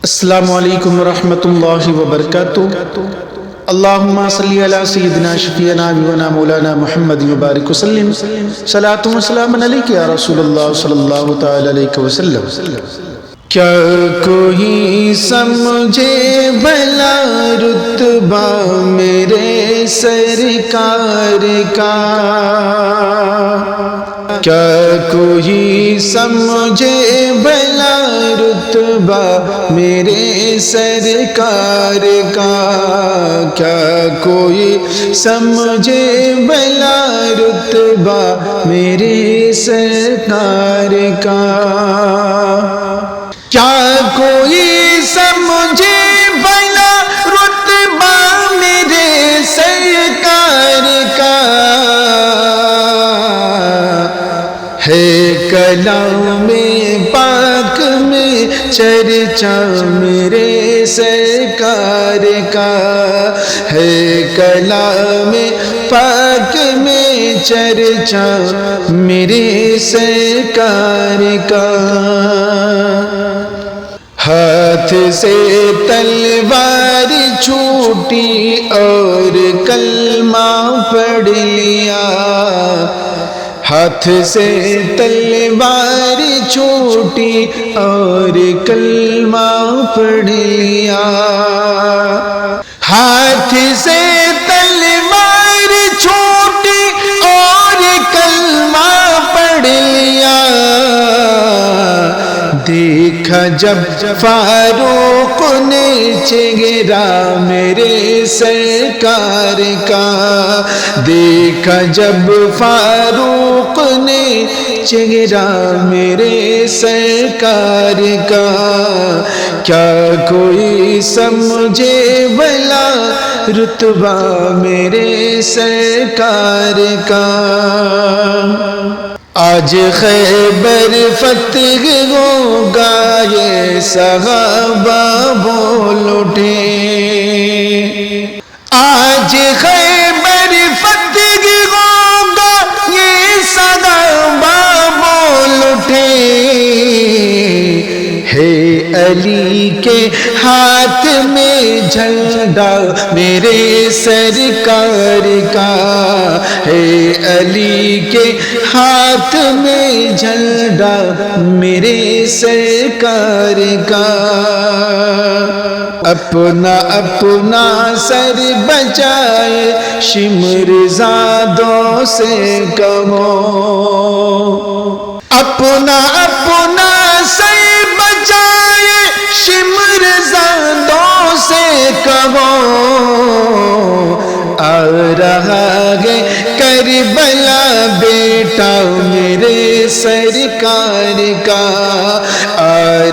السلام علیکم ورحمۃ اللہ وبرکاتہ۔ اللہم صلی علی سیدنا شفیعنا حبیبنا مولانا محمد مبارک وسلم۔ صلاۃ و سلام علیک یا رسول اللہ صلی اللہ تعالی علیہ وسلم۔ کیا کوئی سمجھے بھلا رتبہ میرے سرکار کا؟ کیا کوئی سمجھے بھلا رتبہ میرے سرکار کا؟ کیا کوئی سمجھے بھلا رتبہ میرے سرکار کا؟ کیا کوئی سمجھے بھلا رتبہ میرے سرکار کا؟ ہے کلام پاک میں چرچا میرے سرکار کا، ہے کلام پاک میں چرچا میرے سرکار کا۔ ہاتھ سے تلوار چھوٹی اور کلمہ پڑھ لیا، ہاتھ سے تلوار چھوٹی اور کلمہ پڑھ لیا، ہاتھ سے تلوار چھوٹی اور کلمہ پڑھ لیا۔ دیکھا جب فاروق نے چہرہ میرے سرکار کا، دیکھا جب فاروق نے چہرہ میرے سرکار کا، کیا کوئی سمجھے بھلا رتبہ میرے سرکار کا؟ آج خیبر فتح ہوگا یہ صحابہ بول اٹھے، آج خیبر فتح ہوگا یہ صحابہ بول اٹھے، ہے علی کے ہاتھ میں جھنڈا میرے سرکار کا، ہے علی کے ہاتھ میں جھنڈا میرے سرکار کا۔ اپنا اپنا سر بچائے شمر زادوں سے کہو، اپنا اپنا سر بچائے شمر زادوں سے کہو، آ رہا ہے کربلا بیٹا میرے سرکار کا، آ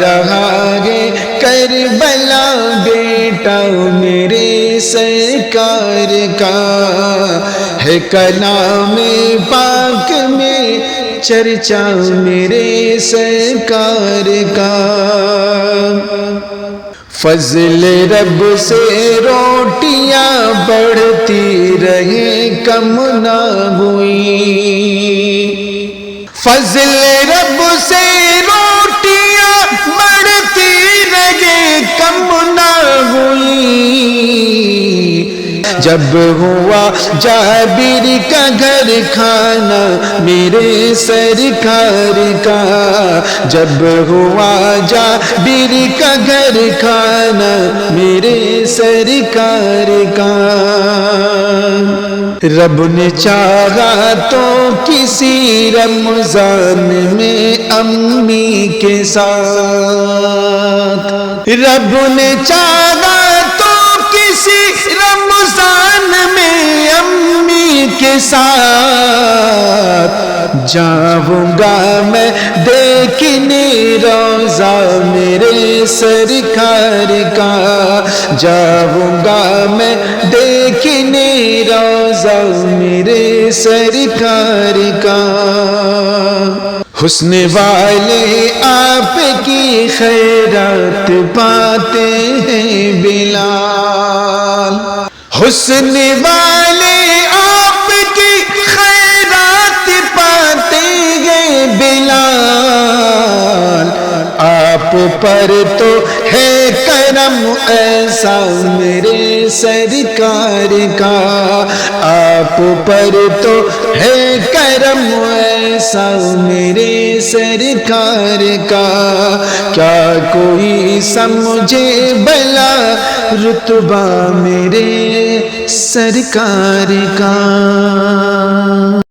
رہا ہے کربلا بیٹا میرے سرکار کا، ہے کلام پاک میں چرچا میرے سرکار کا۔ فضل رب سے روٹیاں بڑھتی رہیں کم نہ ہوئی، فضل رب سے روٹیاں بڑھتی رہیں کم نہ ہوئی۔ جب ہوا جابر کا گھر کھانا میرے سرکار کا، جب ہوا جابر کا گھر کھانا میرے سرکار کا، رب نے چاہا تو کسی رمضان میں امی کے ساتھ، رب نے چاہا تو کسی رمضان میں امی کے ساتھ، جاؤں گا میں دیکھنے روضہ میرے سرکار کا، جاؤں گا میں دیکھنے روضہ میرے سرکار کا۔ حسن والے آپ کی خیرات پاتے ہیں بلال، حسن والے آپ کی خیرات پاتے ہیں بلال، آپ پر تو ہے کرم ایسا میرے سرکار کا، آپ پر تو ہے کرم ایسا میرے سرکار کا، کیا کوئی سمجھے بلا رتبہ میرے سرکار کا۔